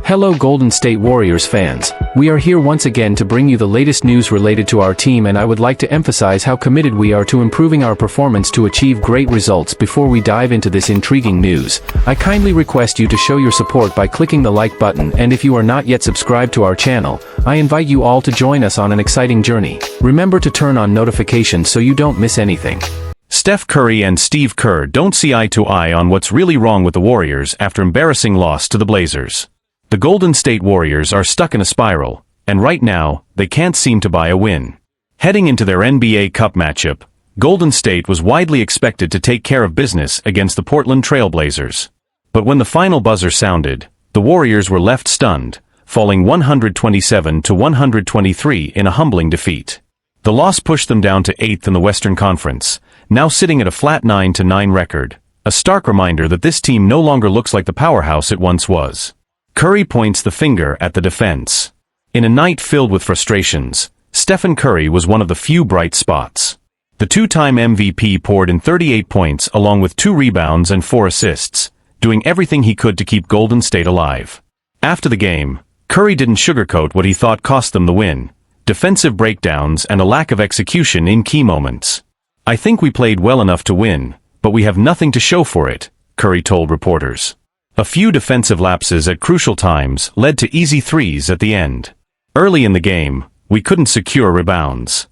Hello Golden State Warriors fans. We are here once again to bring you the latest news related to our team, and I would like to emphasize how committed we are to improving our performance to achieve great results. Before we dive into this intriguing news, I kindly request you to show your support by clicking the like button, and if you are not yet subscribed to our channel, I invite you all to join us on an exciting journey. Remember to turn on notifications so you don't miss anything. Steph Curry and Steve Kerr don't see eye to eye on what's really wrong with the Warriors after embarrassing loss to the Blazers. The Golden State Warriors are stuck in a spiral, and right now, they can't seem to buy a win. Heading into their NBA Cup matchup, Golden State was widely expected to take care of business against the Portland Trail Blazers. But when the final buzzer sounded, the Warriors were left stunned, falling 127-123 in a humbling defeat. The loss pushed them down to 8th in the Western Conference, now sitting at a flat 9-9 record, a stark reminder that this team no longer looks like the powerhouse it once was. Curry points the finger at the defense. In a night filled with frustrations, Stephen Curry was one of the few bright spots. The two-time MVP poured in 38 points along with 2 rebounds and 4 assists, doing everything he could to keep Golden State alive. After the game, Curry didn't sugarcoat what he thought cost them the win: defensive breakdowns and a lack of execution in key moments. "I think we played well enough to win, but we have nothing to show for it," Curry told reporters. A few defensive lapses at crucial times led to easy threes at the end. Early in the game, we couldn't secure rebounds.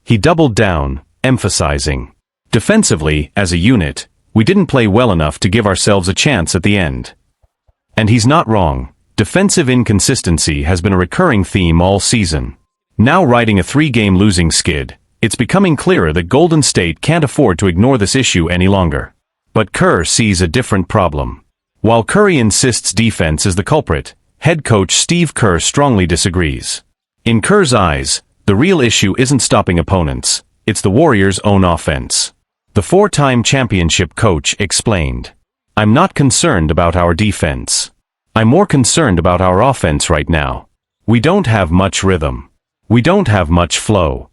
He doubled down, emphasizing, "Defensively, as a unit, we didn't play well enough to give ourselves a chance at the end." And he's not wrong. Defensive inconsistency has been a recurring theme all season. Now riding a 3-game losing skid, it's becoming clearer that Golden State can't afford to ignore this issue any longer. But Kerr sees a different problem. While Curry insists defense is the culprit, head coach Steve Kerr strongly disagrees. In Kerr's eyes, the real issue isn't stopping opponents, it's the Warriors' own offense. The 4-time championship coach explained, "I'm not concerned about our defense. I'm more concerned about our offense right now. We don't have much rhythm. We don't have much flow."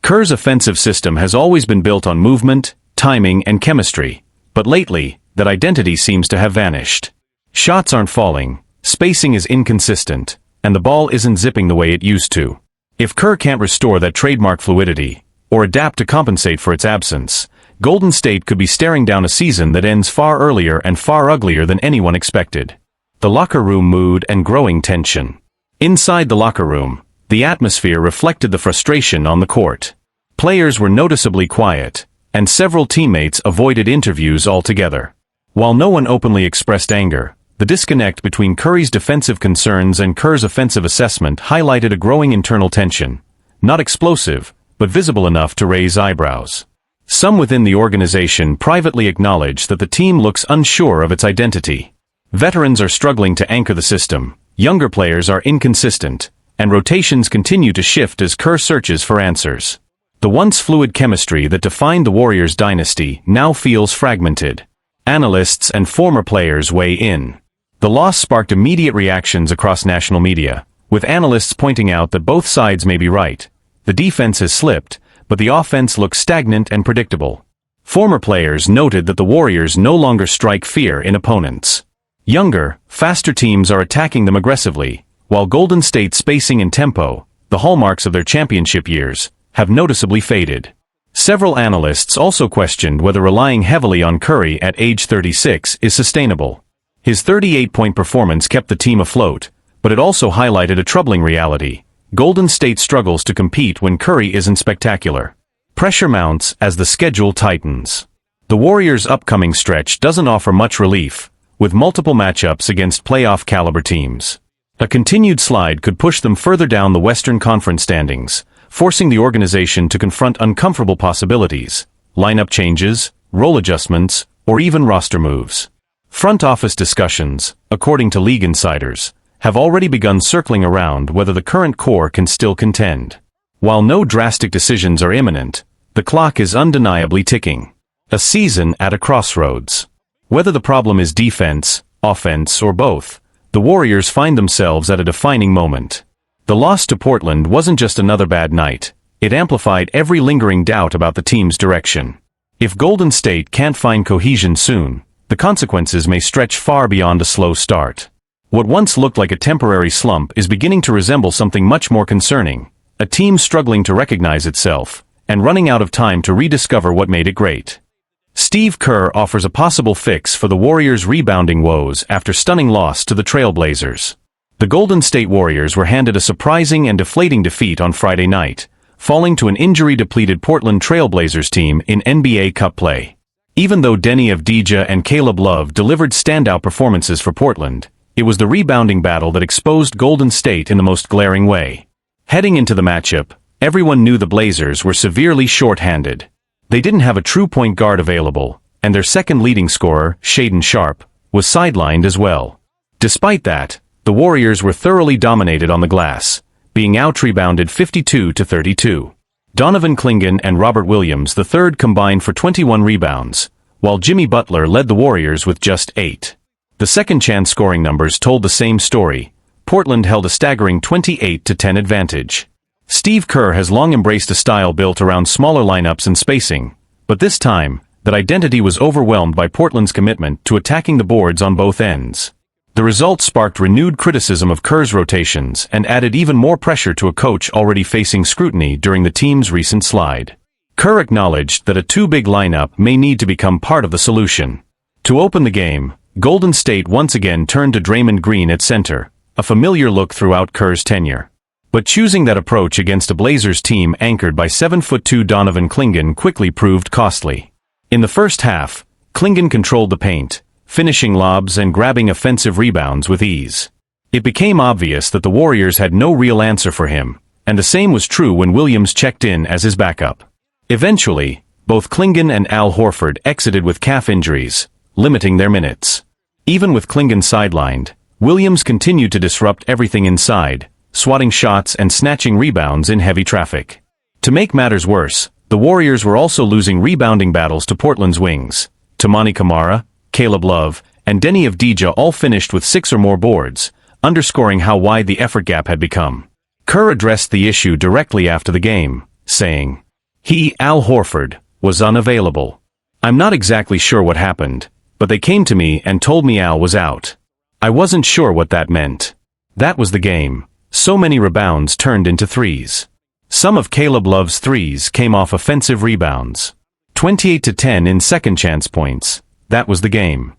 Kerr's offensive system has always been built on movement, timing, and chemistry, but lately, that identity seems to have vanished. Shots aren't falling, spacing is inconsistent, and the ball isn't zipping the way it used to. If Kerr can't restore that trademark fluidity, or adapt to compensate for its absence, Golden State could be staring down a season that ends far earlier and far uglier than anyone expected. The locker room mood and growing tension. Inside the locker room, the atmosphere reflected the frustration on the court. Players were noticeably quiet, and several teammates avoided interviews altogether. While no one openly expressed anger, the disconnect between Curry's defensive concerns and Kerr's offensive assessment highlighted a growing internal tension, not explosive, but visible enough to raise eyebrows. Some within the organization privately acknowledge that the team looks unsure of its identity. Veterans are struggling to anchor the system, younger players are inconsistent, and rotations continue to shift as Kerr searches for answers. The once fluid chemistry that defined the Warriors' dynasty now feels fragmented. Analysts and former players weigh in. The loss sparked immediate reactions across national media, with analysts pointing out that both sides may be right. The defense has slipped, but the offense looks stagnant and predictable. Former players noted that the Warriors no longer strike fear in opponents. Younger, faster teams are attacking them aggressively, while Golden State's spacing and tempo, the hallmarks of their championship years, have noticeably faded. Several analysts also questioned whether relying heavily on Curry at age 36 is sustainable. His 38-point performance kept the team afloat, but it also highlighted a troubling reality: Golden State struggles to compete when Curry isn't spectacular. Pressure mounts as the schedule tightens. The Warriors' upcoming stretch doesn't offer much relief, with multiple matchups against playoff-caliber teams. A continued slide could push them further down the Western Conference standings, forcing the organization to confront uncomfortable possibilities: lineup changes, role adjustments, or even roster moves. Front office discussions, according to league insiders, have already begun circling around whether the current core can still contend. While no drastic decisions are imminent, the clock is undeniably ticking. A season at a crossroads. Whether the problem is defense, offense, or both, the Warriors find themselves at a defining moment. The loss to Portland wasn't just another bad night, it amplified every lingering doubt about the team's direction. If Golden State can't find cohesion soon, the consequences may stretch far beyond a slow start. What once looked like a temporary slump is beginning to resemble something much more concerning, a team struggling to recognize itself, and running out of time to rediscover what made it great. Steve Kerr offers a possible fix for the Warriors' rebounding woes after stunning loss to the Trail Blazers. The Golden State Warriors were handed a surprising and deflating defeat on Friday night, falling to an injury-depleted Portland Trail Blazers team in NBA Cup play. Even though Deni Avdija and Caleb Love delivered standout performances for Portland, it was the rebounding battle that exposed Golden State in the most glaring way. Heading into the matchup, everyone knew the Blazers were severely short-handed. They didn't have a true point guard available, and their second leading scorer, Shaedon Sharpe, was sidelined as well. Despite that, the Warriors were thoroughly dominated on the glass, being out-rebounded 52-32. Donovan Clingan and Robert Williams III combined for 21 rebounds, while Jimmy Butler led the Warriors with just 8. The second-chance scoring numbers told the same story. Portland held a staggering 28-10 advantage. Steve Kerr has long embraced a style built around smaller lineups and spacing, but this time, that identity was overwhelmed by Portland's commitment to attacking the boards on both ends. The result sparked renewed criticism of Kerr's rotations and added even more pressure to a coach already facing scrutiny during the team's recent slide. Kerr acknowledged that a too-big lineup may need to become part of the solution. To open the game, Golden State once again turned to Draymond Green at center, a familiar look throughout Kerr's tenure. But choosing that approach against a Blazers team anchored by 7'2" Donovan Clingan quickly proved costly. In the first half, Clingan controlled the paint, finishing lobs and grabbing offensive rebounds with ease. It became obvious that the Warriors had no real answer for him, and the same was true when Williams checked in as his backup. Eventually, both Clingan and Al Horford exited with calf injuries, limiting their minutes. Even with Clingan sidelined, Williams continued to disrupt everything inside, swatting shots and snatching rebounds in heavy traffic. To make matters worse, the Warriors were also losing rebounding battles to Portland's wings. Toumani Camara, Caleb Love, and Deni Avdija all finished with 6 or more boards, underscoring how wide the effort gap had become. Kerr addressed the issue directly after the game, saying, Al Horford, was unavailable. I'm not exactly sure what happened, but they came to me and told me Al was out. I wasn't sure what that meant. That was the game. So many rebounds turned into threes. Some of Caleb Love's threes came off offensive rebounds. 28-10 in second chance points. That was the game.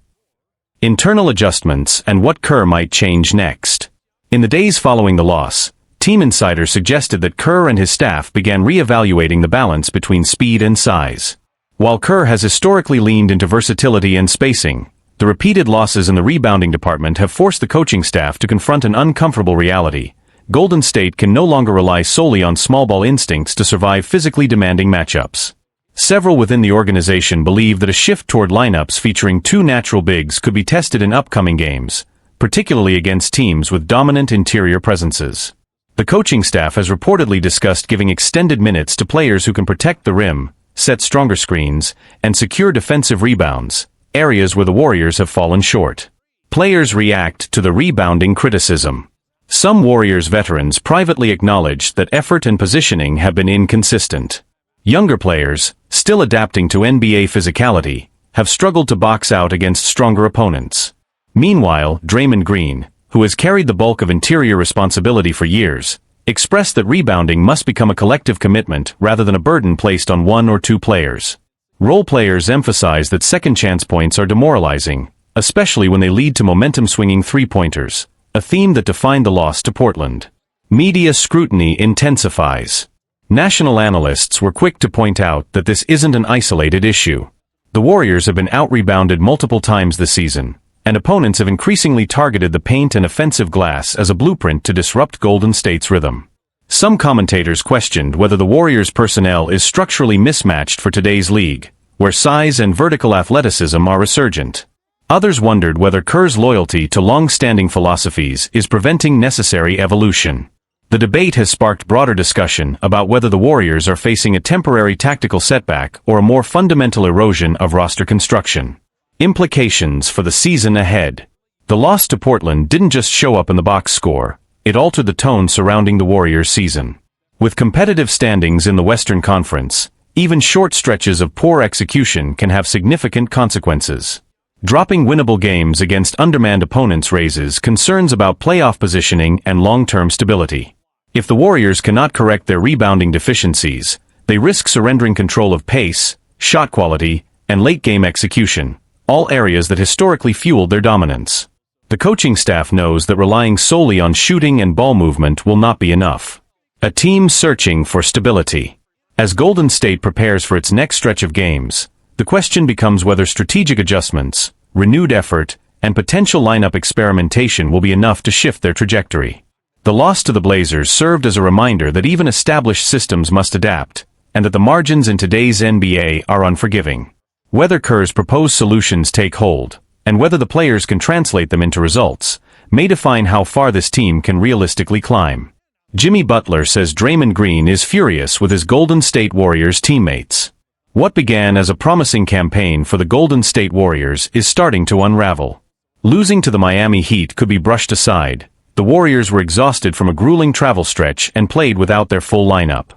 Internal adjustments and what Kerr might change next. In the days following the loss, Team Insider suggested that Kerr and his staff began re-evaluating the balance between speed and size. While Kerr has historically leaned into versatility and spacing, the repeated losses in the rebounding department have forced the coaching staff to confront an uncomfortable reality. Golden State can no longer rely solely on small ball instincts to survive physically demanding matchups. Several within the organization believe that a shift toward lineups featuring 2 natural bigs could be tested in upcoming games, particularly against teams with dominant interior presences. The coaching staff has reportedly discussed giving extended minutes to players who can protect the rim, set stronger screens, and secure defensive rebounds, areas where the Warriors have fallen short. Players react to the rebounding criticism. Some Warriors veterans privately acknowledged that effort and positioning have been inconsistent. Younger players, still adapting to NBA physicality, have struggled to box out against stronger opponents. Meanwhile, Draymond Green, who has carried the bulk of interior responsibility for years, expressed that rebounding must become a collective commitment rather than a burden placed on 1 or 2 players. Role players emphasize that second chance points are demoralizing, especially when they lead to momentum-swinging three-pointers, a theme that defined the loss to Portland. Media scrutiny intensifies. National analysts were quick to point out that this isn't an isolated issue. The Warriors have been out-rebounded multiple times this season, and opponents have increasingly targeted the paint and offensive glass as a blueprint to disrupt Golden State's rhythm. Some commentators questioned whether the Warriors' personnel is structurally mismatched for today's league, where size and vertical athleticism are resurgent. Others wondered whether Kerr's loyalty to long-standing philosophies is preventing necessary evolution. The debate has sparked broader discussion about whether the Warriors are facing a temporary tactical setback or a more fundamental erosion of roster construction. Implications for the season ahead. The loss to Portland didn't just show up in the box score, it altered the tone surrounding the Warriors' season. With competitive standings in the Western Conference, even short stretches of poor execution can have significant consequences. Dropping winnable games against undermanned opponents raises concerns about playoff positioning and long-term stability. If the Warriors cannot correct their rebounding deficiencies, they risk surrendering control of pace, shot quality, and late-game execution, all areas that historically fueled their dominance. The coaching staff knows that relying solely on shooting and ball movement will not be enough. A team searching for stability. As Golden State prepares for its next stretch of games, the question becomes whether strategic adjustments, renewed effort, and potential lineup experimentation will be enough to shift their trajectory. The loss to the Blazers served as a reminder that even established systems must adapt, and that the margins in today's NBA are unforgiving. Whether Kerr's proposed solutions take hold, and whether the players can translate them into results, may define how far this team can realistically climb. Jimmy Butler says Draymond Green is furious with his Golden State Warriors teammates. What began as a promising campaign for the Golden State Warriors is starting to unravel. Losing to the Miami Heat could be brushed aside. The Warriors were exhausted from a grueling travel stretch and played without their full lineup.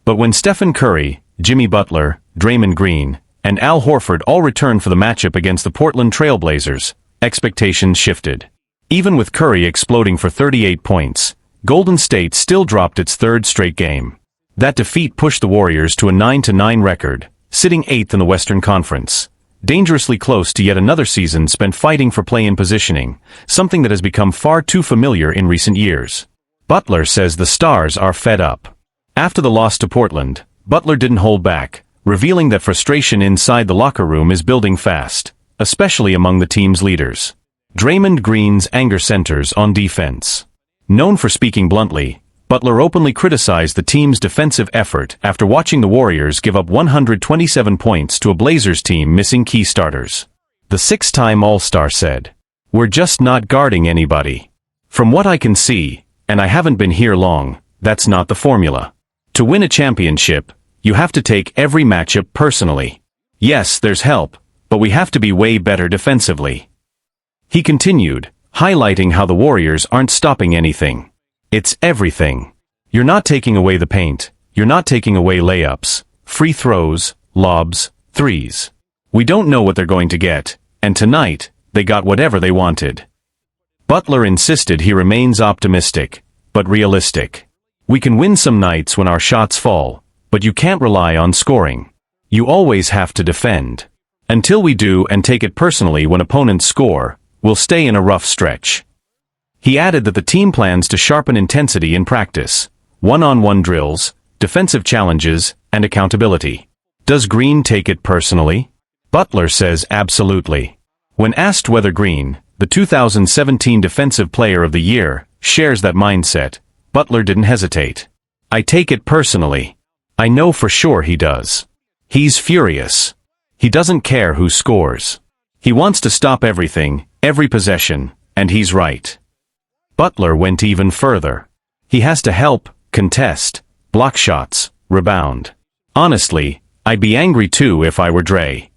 But when Stephen Curry, Jimmy Butler, Draymond Green, and Al Horford all returned for the matchup against the Portland Trail Blazers, expectations shifted. Even with Curry exploding for 38 points, Golden State still dropped its third straight game. That defeat pushed the Warriors to a 9-9 record, sitting 8th in the Western Conference, dangerously close to yet another season spent fighting for play-in positioning, something that has become far too familiar in recent years. Butler says the Stars are fed up. After the loss to Portland, Butler didn't hold back, revealing that frustration inside the locker room is building fast, especially among the team's leaders. Draymond Green's anger centers on defense. Known for speaking bluntly, Butler openly criticized the team's defensive effort after watching the Warriors give up 127 points to a Blazers team missing key starters. The six-time All-Star said, "We're just not guarding anybody. From what I can see, and I haven't been here long, that's not the formula. To win a championship, you have to take every matchup personally. Yes, there's help, but we have to be way better defensively." He continued, highlighting how the Warriors aren't stopping anything. It's everything. You're not taking away the paint, you're not taking away layups, free throws, lobs, threes. We don't know what they're going to get, and tonight, they got whatever they wanted. Butler insisted he remains optimistic, but realistic. We can win some nights when our shots fall, but you can't rely on scoring. You always have to defend. Until we do and take it personally when opponents score, we'll stay in a rough stretch. He added that the team plans to sharpen intensity in practice, one-on-one drills, defensive challenges, and accountability. Does Green take it personally? Butler says absolutely. When asked whether Green, the 2017 Defensive Player of the Year, shares that mindset, Butler didn't hesitate. "I take it personally. I know for sure he does. He's furious. He doesn't care who scores. He wants to stop everything, every possession, and he's right." Butler went even further. He has to help, contest, block shots, rebound. "Honestly, I'd be angry too if I were Dre."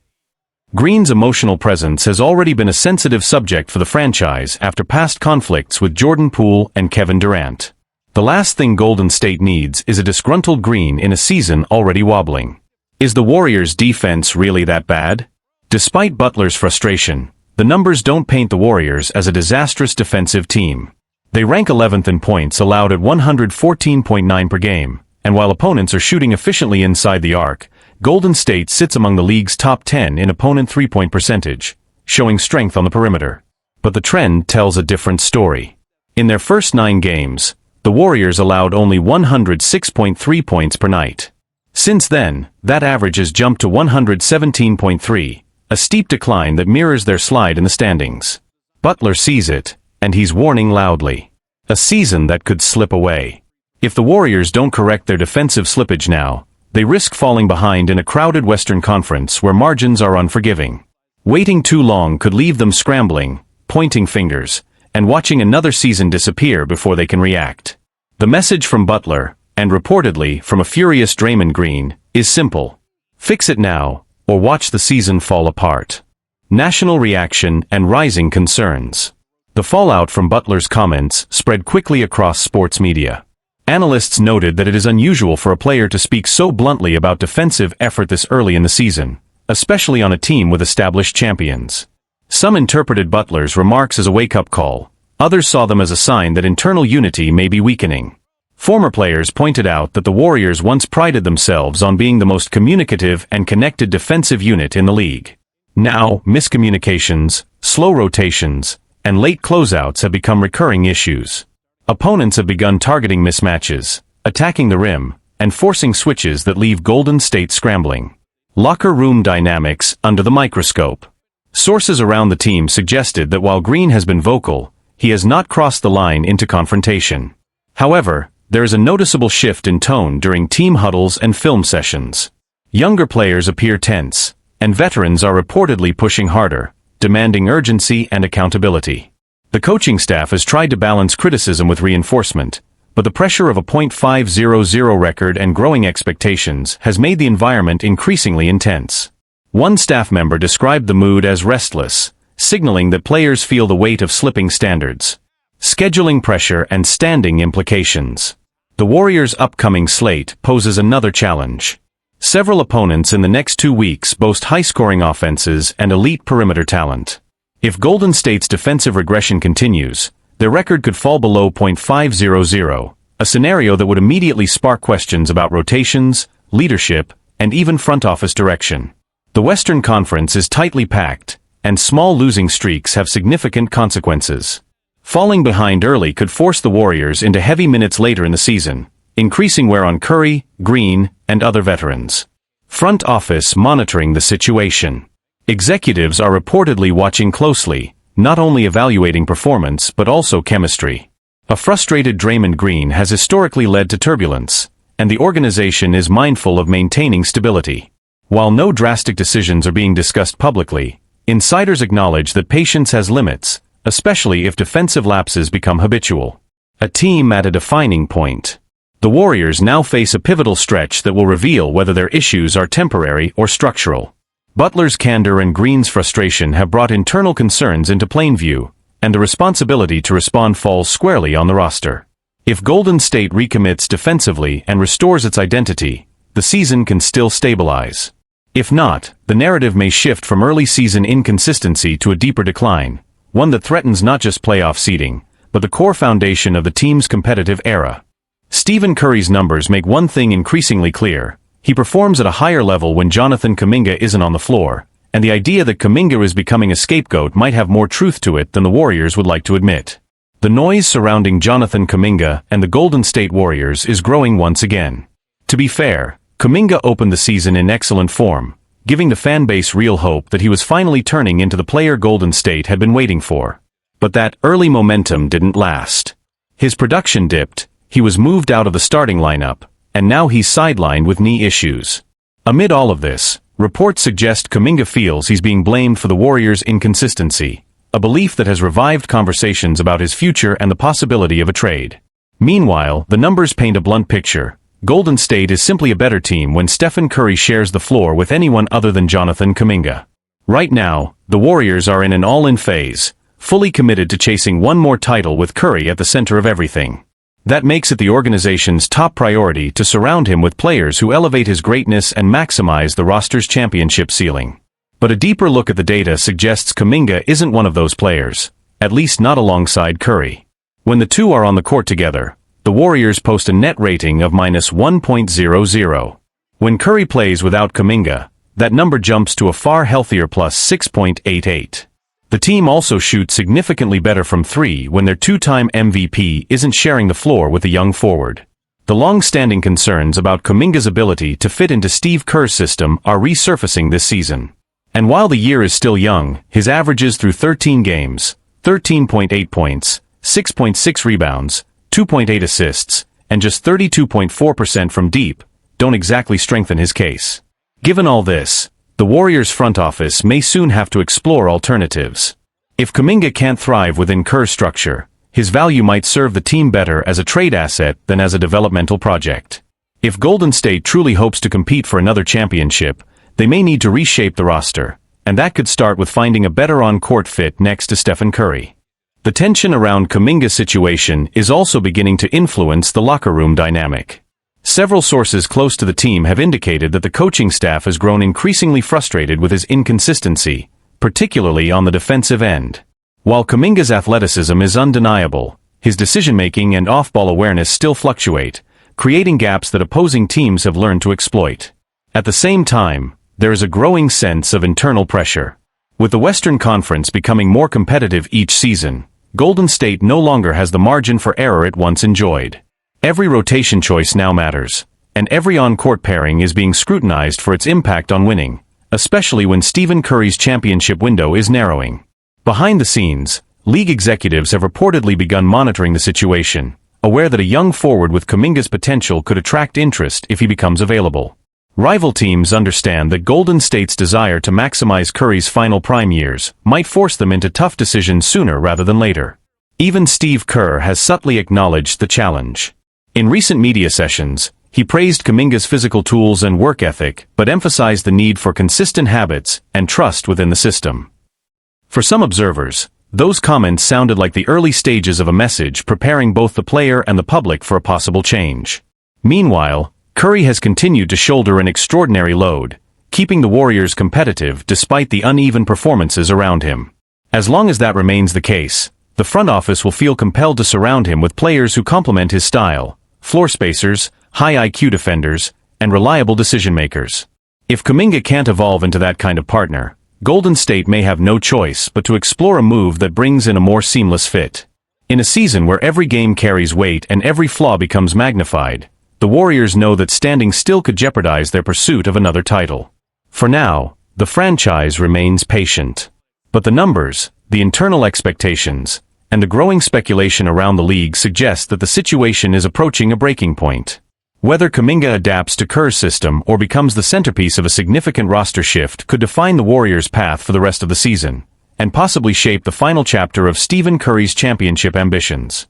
Green's emotional presence has already been a sensitive subject for the franchise after past conflicts with Jordan Poole and Kevin Durant. The last thing Golden State needs is a disgruntled Green in a season already wobbling. Is the Warriors' defense really that bad? Despite Butler's frustration, the numbers don't paint the Warriors as a disastrous defensive team. They rank 11th in points allowed at 114.9 per game, and while opponents are shooting efficiently inside the arc, Golden State sits among the league's top 10 in opponent three-point percentage, showing strength on the perimeter. But the trend tells a different story. In their first 9 games, the Warriors allowed only 106.3 points per night. Since then, that average has jumped to 117.3, a steep decline that mirrors their slide in the standings. Butler sees it, and he's warning loudly. A season that could slip away. If the Warriors don't correct their defensive slippage now, they risk falling behind in a crowded Western Conference where margins are unforgiving. Waiting too long could leave them scrambling, pointing fingers, and watching another season disappear before they can react. The message from Butler, and reportedly from a furious Draymond Green, is simple. Fix it now, or watch the season fall apart. National reaction and rising concerns. The fallout from Butler's comments spread quickly across sports media. Analysts noted that it is unusual for a player to speak so bluntly about defensive effort this early in the season, especially on a team with established champions. Some interpreted Butler's remarks as a wake-up call. Others saw them as a sign that internal unity may be weakening. Former players pointed out that the Warriors once prided themselves on being the most communicative and connected defensive unit in the league. Now, miscommunications, slow rotations, and late closeouts have become recurring issues. Opponents have begun targeting mismatches, attacking the rim, and forcing switches that leave Golden State scrambling. Locker room dynamics under the microscope. Sources around the team suggested that while Green has been vocal, he has not crossed the line into confrontation. However, there is a noticeable shift in tone during team huddles and film sessions. Younger players appear tense, and veterans are reportedly pushing harder, demanding urgency and accountability. The coaching staff has tried to balance criticism with reinforcement, but the pressure of a .500 record and growing expectations has made the environment increasingly intense. One staff member described the mood as restless, signaling that players feel the weight of slipping standards. Scheduling pressure and standing implications. The Warriors' upcoming slate poses another challenge. Several opponents in the next 2 weeks boast high-scoring offenses and elite perimeter talent. If Golden State's defensive regression continues, their record could fall below .500, a scenario that would immediately spark questions about rotations, leadership, and even front office direction. The Western Conference is tightly packed, and small losing streaks have significant consequences. Falling behind early could force the Warriors into heavy minutes later in the season, increasing wear on Curry, Green, and other veterans. Front office monitoring the situation. Executives are reportedly watching closely, not only evaluating performance but also chemistry. A frustrated Draymond Green has historically led to turbulence, and the organization is mindful of maintaining stability. While no drastic decisions are being discussed publicly, insiders acknowledge that patience has limits, especially if defensive lapses become habitual. A team at a defining point. The Warriors now face a pivotal stretch that will reveal whether their issues are temporary or structural. Butler's candor and Green's frustration have brought internal concerns into plain view, and the responsibility to respond falls squarely on the roster. If Golden State recommits defensively and restores its identity, the season can still stabilize. If not, the narrative may shift from early season inconsistency to a deeper decline, one that threatens not just playoff seeding, but the core foundation of the team's competitive era. Stephen Curry's numbers make one thing increasingly clear: he performs at a higher level when Jonathan Kuminga isn't on the floor, and the idea that Kuminga is becoming a scapegoat might have more truth to it than the Warriors would like to admit. The noise surrounding Jonathan Kuminga and the Golden State Warriors is growing once again. To be fair, Kuminga opened the season in excellent form, giving the fanbase real hope that he was finally turning into the player Golden State had been waiting for. But that early momentum didn't last. His production dipped, he was moved out of the starting lineup, and now he's sidelined with knee issues. Amid all of this, reports suggest Kuminga feels he's being blamed for the Warriors' inconsistency, a belief that has revived conversations about his future and the possibility of a trade. Meanwhile, the numbers paint a blunt picture. Golden State is simply a better team when Stephen Curry shares the floor with anyone other than Jonathan Kuminga. Right now, the Warriors are in an all-in phase, fully committed to chasing one more title with Curry at the center of everything. That makes it the organization's top priority to surround him with players who elevate his greatness and maximize the roster's championship ceiling. But a deeper look at the data suggests Kuminga isn't one of those players, at least not alongside Curry. When the two are on the court together, the Warriors post a net rating of -1.00. When Curry plays without Kuminga, that number jumps to a far healthier +6.88. The team also shoots significantly better from three when their two-time MVP isn't sharing the floor with a young forward. The long-standing concerns about Kuminga's ability to fit into Steve Kerr's system are resurfacing this season. And while the year is still young, his averages through 13 games, 13.8 points, 6.6 rebounds, 2.8 assists, and just 32.4% from deep, don't exactly strengthen his case. Given all this, the Warriors' front office may soon have to explore alternatives. If Kuminga can't thrive within Kerr's structure, his value might serve the team better as a trade asset than as a developmental project. If Golden State truly hopes to compete for another championship, they may need to reshape the roster, and that could start with finding a better on-court fit next to Stephen Curry. The tension around Kuminga's situation is also beginning to influence the locker room dynamic. Several sources close to the team have indicated that the coaching staff has grown increasingly frustrated with his inconsistency, particularly on the defensive end. While Kuminga's athleticism is undeniable, his decision-making and off-ball awareness still fluctuate, creating gaps that opposing teams have learned to exploit. At the same time, there is a growing sense of internal pressure. With the Western Conference becoming more competitive each season, Golden State no longer has the margin for error it once enjoyed. Every rotation choice now matters, and every on-court pairing is being scrutinized for its impact on winning, especially when Stephen Curry's championship window is narrowing. Behind the scenes, league executives have reportedly begun monitoring the situation, aware that a young forward with Kuminga's potential could attract interest if he becomes available. Rival teams understand that Golden State's desire to maximize Curry's final prime years might force them into tough decisions sooner rather than later. Even Steve Kerr has subtly acknowledged the challenge. In recent media sessions, he praised Kuminga's physical tools and work ethic, but emphasized the need for consistent habits and trust within the system. For some observers, those comments sounded like the early stages of a message preparing both the player and the public for a possible change. Meanwhile, Curry has continued to shoulder an extraordinary load, keeping the Warriors competitive despite the uneven performances around him. As long as that remains the case, the front office will feel compelled to surround him with players who complement his style, floor spacers, high IQ defenders, and reliable decision-makers. If Kuminga can't evolve into that kind of partner, Golden State may have no choice but to explore a move that brings in a more seamless fit. In a season where every game carries weight and every flaw becomes magnified, the Warriors know that standing still could jeopardize their pursuit of another title. For now, the franchise remains patient. But the numbers, the internal expectations, and the growing speculation around the league suggest that the situation is approaching a breaking point. Whether Kuminga adapts to Kerr's system or becomes the centerpiece of a significant roster shift could define the Warriors' path for the rest of the season, and possibly shape the final chapter of Stephen Curry's championship ambitions.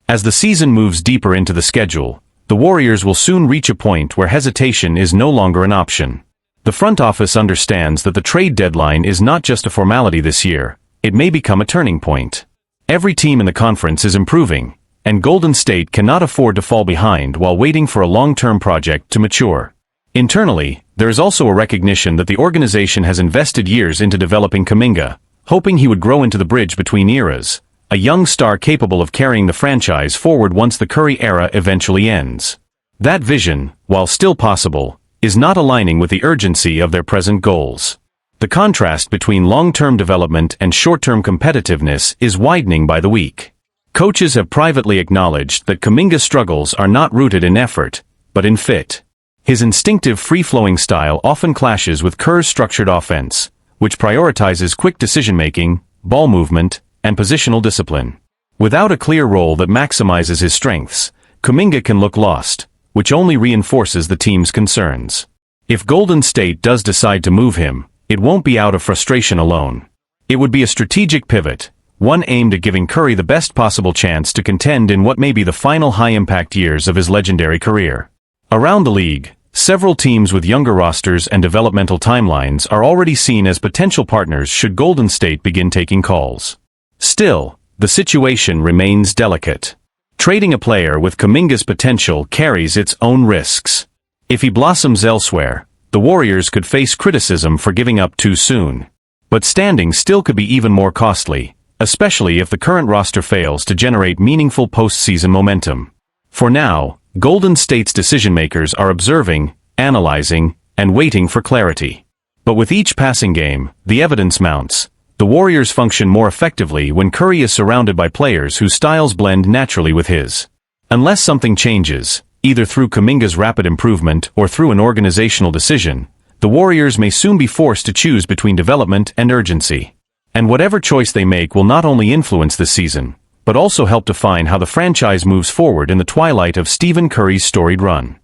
As the season moves deeper into the schedule, the Warriors will soon reach a point where hesitation is no longer an option. The front office understands that the trade deadline is not just a formality this year, it may become a turning point. Every team in the conference is improving, and Golden State cannot afford to fall behind while waiting for a long-term project to mature. Internally, there is also a recognition that the organization has invested years into developing Kuminga, hoping he would grow into the bridge between eras, a young star capable of carrying the franchise forward once the Curry era eventually ends. That vision, while still possible, is not aligning with the urgency of their present goals. The contrast between long-term development and short-term competitiveness is widening by the week. Coaches have privately acknowledged that Kuminga's struggles are not rooted in effort, but in fit. His instinctive free-flowing style often clashes with Kerr's structured offense, which prioritizes quick decision-making, ball movement, and positional discipline. Without a clear role that maximizes his strengths, Kuminga can look lost, which only reinforces the team's concerns. If Golden State does decide to move him, it won't be out of frustration alone. It would be a strategic pivot, one aimed at giving Curry the best possible chance to contend in what may be the final high-impact years of his legendary career. Around the league, several teams with younger rosters and developmental timelines are already seen as potential partners should Golden State begin taking calls. Still, the situation remains delicate. Trading a player with Kuminga's potential carries its own risks. If he blossoms elsewhere, the Warriors could face criticism for giving up too soon. But standing still could be even more costly, especially if the current roster fails to generate meaningful postseason momentum. For now, Golden State's decision-makers are observing, analyzing, and waiting for clarity. But with each passing game, the evidence mounts. The Warriors function more effectively when Curry is surrounded by players whose styles blend naturally with his. Unless something changes, either through Kuminga's rapid improvement or through an organizational decision, the Warriors may soon be forced to choose between development and urgency. And whatever choice they make will not only influence this season, but also help define how the franchise moves forward in the twilight of Stephen Curry's storied run.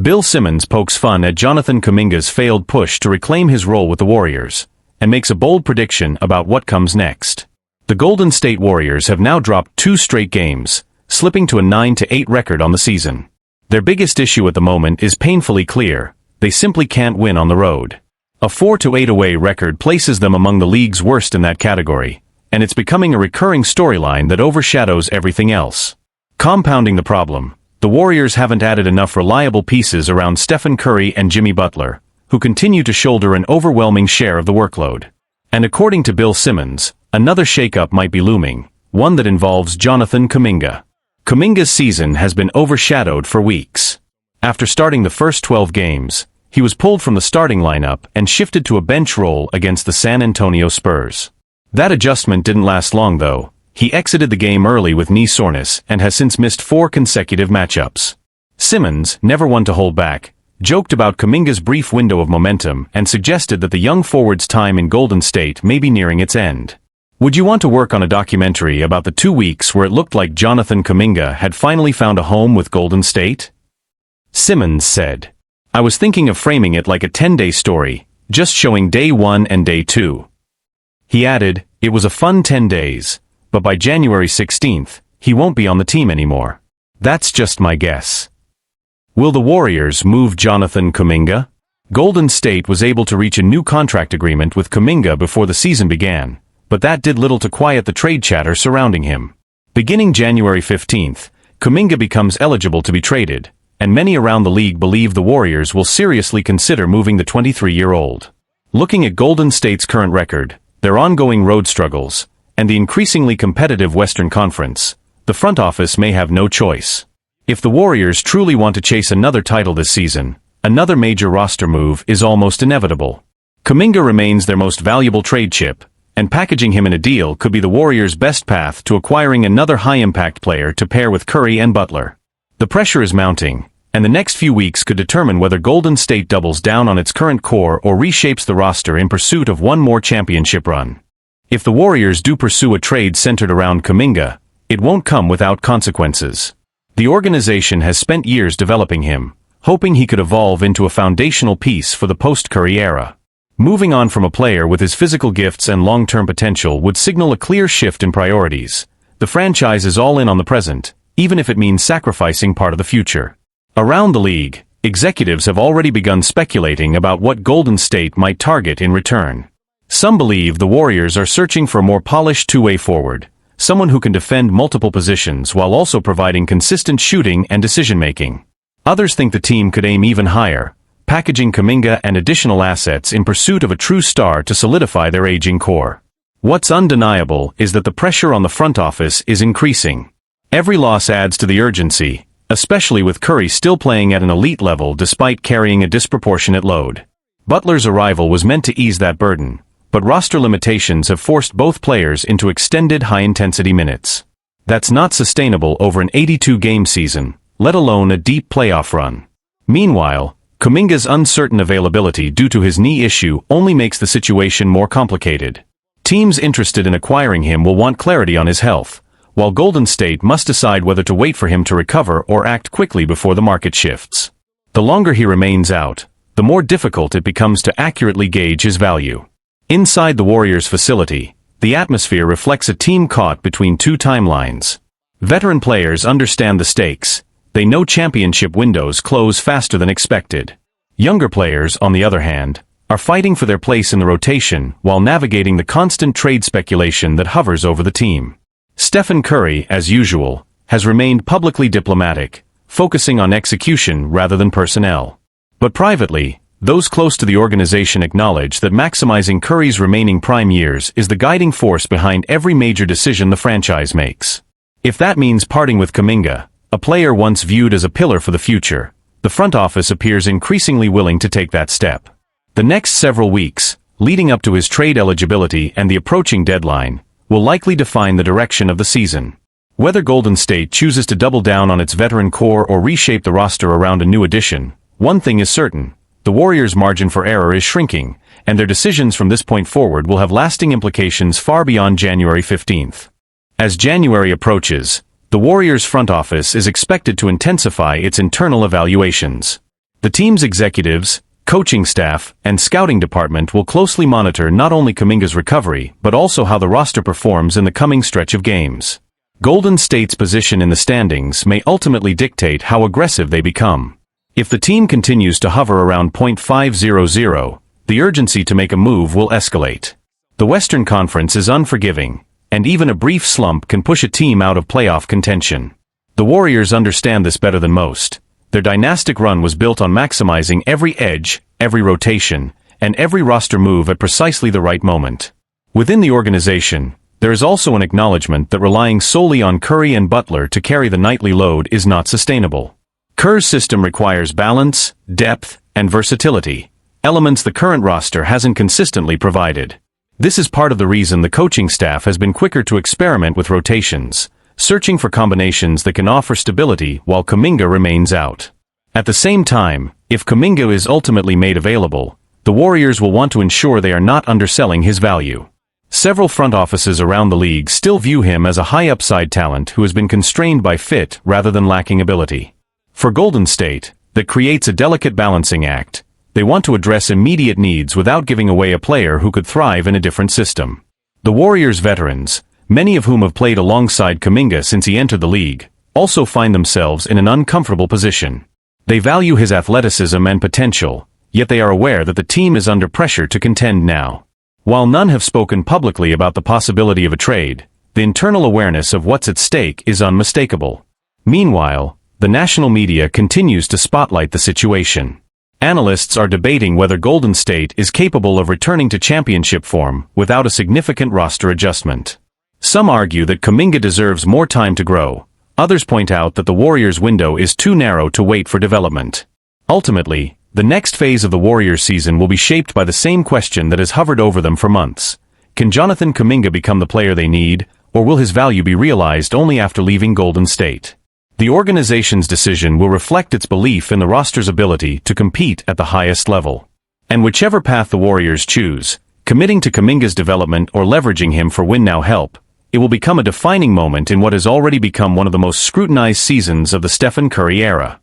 Bill Simmons pokes fun at Jonathan Kuminga's failed push to reclaim his role with the Warriors, and makes a bold prediction about what comes next. The Golden State Warriors have now dropped 2 straight games, slipping to a 9-8 record on the season. Their biggest issue at the moment is painfully clear: they simply can't win on the road. A 4-8 away record places them among the league's worst in that category, and it's becoming a recurring storyline that overshadows everything else. Compounding the problem, the Warriors haven't added enough reliable pieces around Stephen Curry and Jimmy Butler, who continue to shoulder an overwhelming share of the workload. And according to Bill Simmons, another shakeup might be looming, one that involves Jonathan Kuminga. Kuminga's season has been overshadowed for weeks. After starting the first 12 games, he was pulled from the starting lineup and shifted to a bench role against the San Antonio Spurs. That adjustment didn't last long though. He exited the game early with knee soreness and has since missed 4 consecutive matchups. Simmons, never one to hold back, joked about Kuminga's brief window of momentum and suggested that the young forward's time in Golden State may be nearing its end. Would you want to work on a documentary about the 2 weeks where it looked like Jonathan Kuminga had finally found a home with Golden State? Simmons said, "I was thinking of framing it like a 10-day story, just showing day 1 and day 2. He added, "It was a fun 10 days, but by January 16th, he won't be on the team anymore. That's just my guess." Will the Warriors move Jonathan Kuminga? Golden State was able to reach a new contract agreement with Kuminga before the season began, but that did little to quiet the trade chatter surrounding him. Beginning January 15th, Kuminga becomes eligible to be traded, and many around the league believe the Warriors will seriously consider moving the 23-year-old. Looking at Golden State's current record, their ongoing road struggles, and the increasingly competitive Western Conference, the front office may have no choice. If the Warriors truly want to chase another title this season, another major roster move is almost inevitable. Kuminga remains their most valuable trade chip, and packaging him in a deal could be the Warriors' best path to acquiring another high-impact player to pair with Curry and Butler. The pressure is mounting, and the next few weeks could determine whether Golden State doubles down on its current core or reshapes the roster in pursuit of one more championship run. If the Warriors do pursue a trade centered around Kuminga, it won't come without consequences. The organization has spent years developing him, hoping he could evolve into a foundational piece for the post-Curry era. Moving on from a player with his physical gifts and long-term potential would signal a clear shift in priorities. The franchise is all in on the present, even if it means sacrificing part of the future. Around the league, executives have already begun speculating about what Golden State might target in return. Some believe the Warriors are searching for a more polished two-way forward, someone who can defend multiple positions while also providing consistent shooting and decision-making. Others think the team could aim even higher, packaging Kuminga and additional assets in pursuit of a true star to solidify their aging core. What's undeniable is that the pressure on the front office is increasing. Every loss adds to the urgency, especially with Curry still playing at an elite level despite carrying a disproportionate load. Butler's arrival was meant to ease that burden, but roster limitations have forced both players into extended high-intensity minutes. That's not sustainable over an 82-game season, let alone a deep playoff run. Meanwhile, Kuminga's uncertain availability due to his knee issue only makes the situation more complicated. Teams interested in acquiring him will want clarity on his health, while Golden State must decide whether to wait for him to recover or act quickly before the market shifts. The longer he remains out, the more difficult it becomes to accurately gauge his value. Inside the Warriors' facility, the atmosphere reflects a team caught between two timelines. Veteran players understand the stakes. They know championship windows close faster than expected. Younger players, on the other hand, are fighting for their place in the rotation while navigating the constant trade speculation that hovers over the team. Stephen Curry, as usual, has remained publicly diplomatic, focusing on execution rather than personnel. But privately, those close to the organization acknowledge that maximizing Curry's remaining prime years is the guiding force behind every major decision the franchise makes. If that means parting with Kuminga, a player once viewed as a pillar for the future, the front office appears increasingly willing to take that step. The next several weeks, leading up to his trade eligibility and the approaching deadline, will likely define the direction of the season. Whether Golden State chooses to double down on its veteran core or reshape the roster around a new addition, one thing is certain: the Warriors' margin for error is shrinking, and their decisions from this point forward will have lasting implications far beyond January 15th. As January approaches, the Warriors' front office is expected to intensify its internal evaluations. The team's executives, coaching staff, and scouting department will closely monitor not only Kuminga's recovery but also how the roster performs in the coming stretch of games. Golden State's position in the standings may ultimately dictate how aggressive they become. If the team continues to hover around .500, the urgency to make a move will escalate. The Western Conference is unforgiving, and even a brief slump can push a team out of playoff contention. The Warriors understand this better than most. Their dynastic run was built on maximizing every edge, every rotation, and every roster move at precisely the right moment. Within the organization, there is also an acknowledgement that relying solely on Curry and Butler to carry the nightly load is not sustainable. Kerr's system requires balance, depth, and versatility, elements the current roster hasn't consistently provided. This is part of the reason the coaching staff has been quicker to experiment with rotations, searching for combinations that can offer stability while Kuminga remains out. At the same time, if Kuminga is ultimately made available, the Warriors will want to ensure they are not underselling his value. Several front offices around the league still view him as a high-upside talent who has been constrained by fit rather than lacking ability. For Golden State, that creates a delicate balancing act. They want to address immediate needs without giving away a player who could thrive in a different system. The Warriors' veterans, many of whom have played alongside Kuminga since he entered the league, also find themselves in an uncomfortable position. They value his athleticism and potential, yet they are aware that the team is under pressure to contend now. While none have spoken publicly about the possibility of a trade, the internal awareness of what's at stake is unmistakable. Meanwhile, the national media continues to spotlight the situation. Analysts are debating whether Golden State is capable of returning to championship form without a significant roster adjustment. Some argue that Kuminga deserves more time to grow. Others point out that the Warriors' window is too narrow to wait for development. Ultimately, the next phase of the Warriors season will be shaped by the same question that has hovered over them for months. Can Jonathan Kuminga become the player they need, or will his value be realized only after leaving Golden State? The organization's decision will reflect its belief in the roster's ability to compete at the highest level. And whichever path the Warriors choose, committing to Kuminga's development or leveraging him for win-now help, it will become a defining moment in what has already become one of the most scrutinized seasons of the Stephen Curry era.